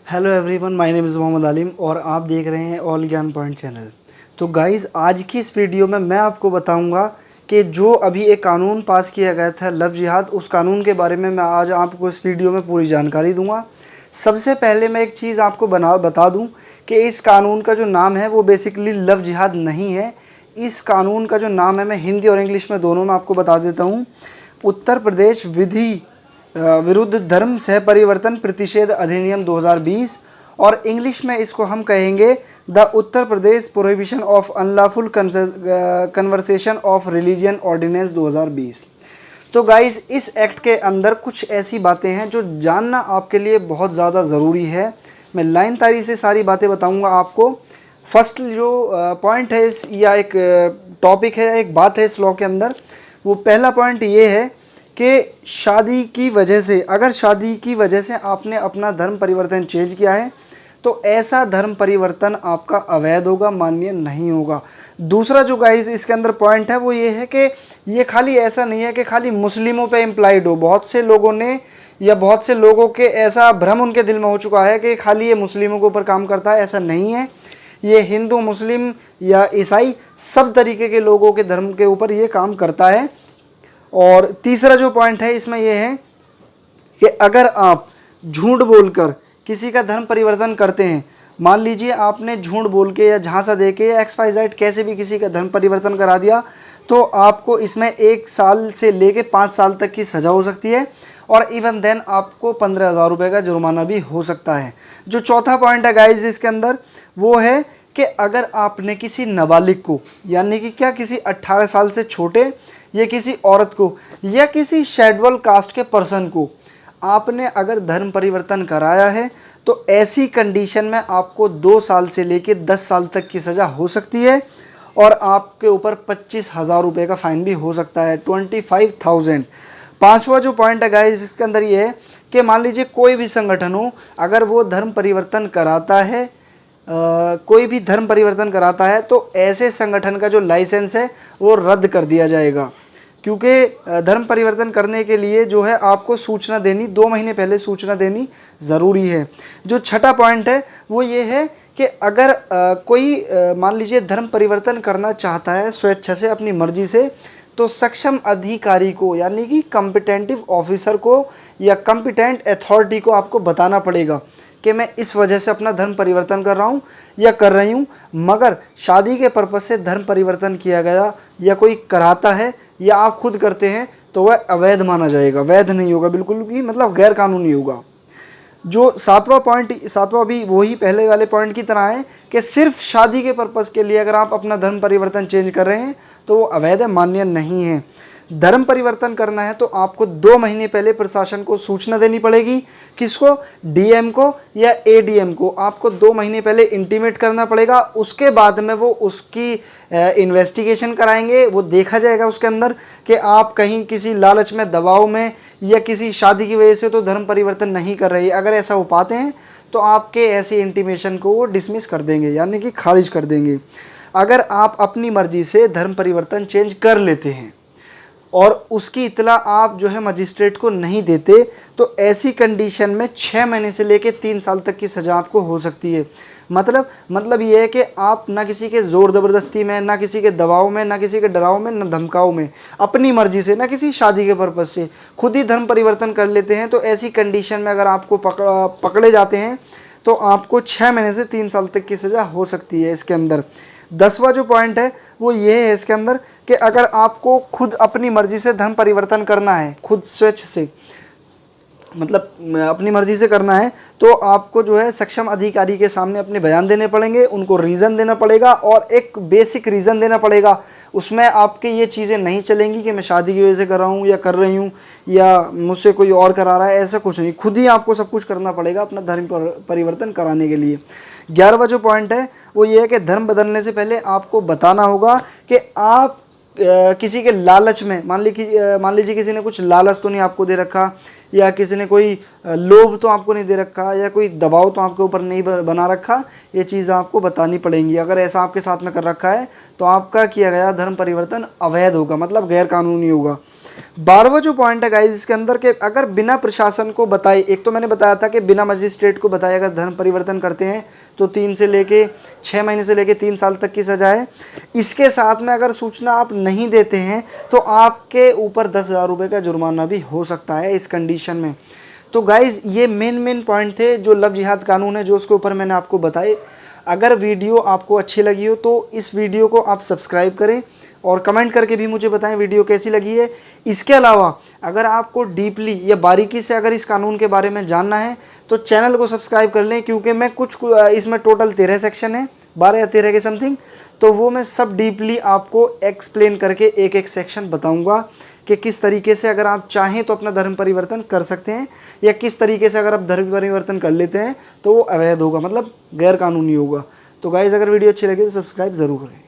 Hello everyone, my name is Mohammed Alim और आप देख रहे हैं ऑल ज्ञान पॉइंट चैनल। तो गाइस, आज की इस वीडियो में मैं आपको बताऊंगा कि जो अभी एक कानून पास किया गया था लव जिहाद, उस कानून के बारे में मैं आज आपको इस वीडियो में पूरी जानकारी दूंगा। सबसे पहले मैं एक चीज़ आपको बता दूं कि इस कानून का जो नाम है वो बेसिकली लव जिहाद नहीं है। इस कानून का जो नाम है, मैं हिंदी और इंग्लिश में दोनों में आपको बता देता हूँ। उत्तर प्रदेश विधि विरुद्ध धर्म सह परिवर्तन प्रतिषेध अधिनियम 2020, और इंग्लिश में इसको हम कहेंगे the Uttar Pradesh prohibition of unlawful conversation of religion ordinance 2020। तो गाइज़, इस एक्ट के अंदर कुछ ऐसी बातें हैं जो जानना आपके लिए बहुत ज़्यादा ज़रूरी है। मैं लाइन तारी से सारी बातें बताऊंगा आपको। फर्स्ट जो पॉइंट है या एक टॉपिक है, एक बात है इस लॉ के अंदर, वो पहला पॉइंट ये है कि शादी की वजह से, अगर शादी की वजह से आपने अपना धर्म परिवर्तन चेंज किया है तो ऐसा धर्म परिवर्तन आपका अवैध होगा, मान्य नहीं होगा। दूसरा जो गाइस इसके अंदर पॉइंट है वो ये है कि ये खाली ऐसा नहीं है कि खाली मुस्लिमों पे इम्प्लाइड हो। बहुत से लोगों ने या बहुत से लोगों के ऐसा भ्रम उनके दिल में हो चुका है कि खाली ये मुस्लिमों के ऊपर काम करता है। ऐसा नहीं है, ये हिंदू, मुस्लिम या ईसाई सब तरीके के लोगों के धर्म के ऊपर ये काम करता है। और तीसरा जो पॉइंट है इसमें यह है कि अगर आप झूठ बोलकर किसी का धर्म परिवर्तन करते हैं, मान लीजिए आपने झूठ बोल के या झांसा दे के या XYZ कैसे भी किसी का धर्म परिवर्तन करा दिया, तो आपको इसमें 1 साल से लेके 5 साल तक की सज़ा हो सकती है, और इवन देन आपको 15,000 रुपये का जुर्माना भी हो सकता है। जो चौथा पॉइंट है गाइज इसके अंदर, वो है कि अगर आपने किसी नाबालिग को, यानी कि क्या किसी 18 साल से छोटे या किसी औरत को या किसी शेड्यूल कास्ट के पर्सन को आपने अगर धर्म परिवर्तन कराया है, तो ऐसी कंडीशन में आपको 2 साल से लेकर 10 साल तक की सज़ा हो सकती है, और आपके ऊपर 25,000 रुपये का फाइन भी हो सकता है, 25,000। पांचवा जो पॉइंट है गाइस इसके अंदर ये है कि मान लीजिए कोई भी संगठन हो, अगर वो धर्म परिवर्तन कराता है, कोई भी धर्म परिवर्तन कराता है, तो ऐसे संगठन का जो लाइसेंस है वो रद्द कर दिया जाएगा। क्योंकि धर्म परिवर्तन करने के लिए जो है आपको सूचना देनी, 2 महीने पहले सूचना देनी ज़रूरी है। जो छठा पॉइंट है वो ये है कि अगर कोई मान लीजिए धर्म परिवर्तन करना चाहता है स्वेच्छा से, अपनी मर्जी से, तो सक्षम अधिकारी को, यानी कि कॉम्पिटेंटिव ऑफिसर को या कॉम्पिटेंट अथॉरिटी को आपको बताना पड़ेगा कि मैं इस वजह से अपना धर्म परिवर्तन कर रहा हूँ या कर रही हूँ। मगर शादी के पर्पज़ से धर्म परिवर्तन किया गया या कोई कराता है या आप खुद करते हैं तो वह अवैध माना जाएगा, वैध नहीं होगा, बिल्कुल भी, मतलब गैर कानूनी होगा। जो सातवां भी वही पहले वाले पॉइंट की तरह है कि सिर्फ शादी के पर्पज़ के लिए अगर आप अपना धर्म परिवर्तन चेंज कर रहे हैं तो वो अवैध है, मान्य नहीं है। धर्म परिवर्तन करना है तो आपको 2 महीने पहले प्रशासन को सूचना देनी पड़ेगी। किसको? DM को या ADM को आपको 2 महीने पहले इंटीमेट करना पड़ेगा। उसके बाद में वो उसकी इन्वेस्टिगेशन कराएंगे। वो देखा जाएगा उसके अंदर कि आप कहीं किसी लालच में, दबाव में या किसी शादी की वजह से तो धर्म परिवर्तन नहीं कर रही। अगर ऐसा हो पाते हैं तो आपके ऐसी इंटीमेशन को वो डिसमिस कर देंगे, यानी कि खारिज कर देंगे। अगर आप अपनी मर्जी से धर्म परिवर्तन चेंज कर लेते हैं और उसकी इतला आप जो है मजिस्ट्रेट को नहीं देते, तो ऐसी कंडीशन में 6 महीने से लेकर 3 साल तक की सज़ा आपको हो सकती है। मतलब ये है कि आप ना किसी के ज़ोर ज़बरदस्ती में, ना किसी के दबाव में, ना किसी के डराव में, ना धमकाव में, अपनी मर्जी से, ना किसी शादी के पर्पज़ से खुद ही धर्म परिवर्तन कर लेते हैं, तो ऐसी कंडीशन में अगर आपको पकड़े जाते हैं तो आपको 6 महीने से 3 साल तक की सज़ा हो सकती है इसके अंदर। 10वां जो पॉइंट है वो ये है इसके अंदर कि अगर आपको खुद अपनी मर्जी से धर्म परिवर्तन करना है, खुद स्वेच्छ से, मतलब अपनी मर्जी से करना है, तो आपको जो है सक्षम अधिकारी के सामने अपने बयान देने पड़ेंगे, उनको रीज़न देना पड़ेगा, और एक बेसिक रीज़न देना पड़ेगा। उसमें आपके ये चीज़ें नहीं चलेंगी कि मैं शादी की वजह से कर रहा हूँ या कर रही हूँ या मुझसे कोई और करा रहा है, ऐसा कुछ नहीं। खुद ही आपको सब कुछ करना पड़ेगा अपना धर्म परिवर्तन कराने के लिए। 11वां जो पॉइंट है वो ये है कि धर्म बदलने से पहले आपको बताना होगा कि आप किसी के लालच में, मान लीजिए किसी ने कुछ लालच तो नहीं आपको दे रखा या किसी ने कोई लोभ तो आपको नहीं दे रखा, या कोई दबाव तो आपके ऊपर नहीं बना रखा, ये चीज़ आपको बतानी पड़ेंगी। अगर ऐसा आपके साथ में कर रखा है तो आपका किया गया धर्म परिवर्तन अवैध होगा, मतलब गैर कानूनी होगा। 12वां जो पॉइंट है गाइस इसके अंदर के, अगर बिना प्रशासन को बताए, एक तो मैंने बताया था कि बिना मजिस्ट्रेट को बताए अगर धर्म परिवर्तन करते हैं तो 3 से लेके 6 महीने से लेके 3 साल तक की सजा है। इसके साथ में अगर सूचना आप नहीं देते हैं तो आपके ऊपर 10,000 रुपये का जुर्माना भी हो सकता है इस कंडीशन में। तो गाइज़ ये मेन पॉइंट थे जो लव जिहाद कानून है, जो उसके ऊपर मैंने आपको बताए। अगर वीडियो आपको अच्छी लगी हो तो इस वीडियो को आप सब्सक्राइब करें और कमेंट करके भी मुझे बताएं वीडियो कैसी लगी है। इसके अलावा अगर आपको डीपली या बारीकी से अगर इस कानून के बारे में जानना है तो चैनल को सब्सक्राइब कर लें, क्योंकि मैं इसमें टोटल 13 सेक्शन है, 12 या 13 के समथिंग, तो वो मैं सब डीपली आपको एक्सप्लेन करके एक एक सेक्शन बताऊंगा कि किस तरीके से अगर आप चाहें तो अपना धर्म परिवर्तन कर सकते हैं, या किस तरीके से अगर आप धर्म परिवर्तन कर लेते हैं तो वो अवैध होगा, मतलब गैर कानूनी होगा। तो गाइज़ अगर वीडियो अच्छी लगे तो सब्सक्राइब ज़रूर करें।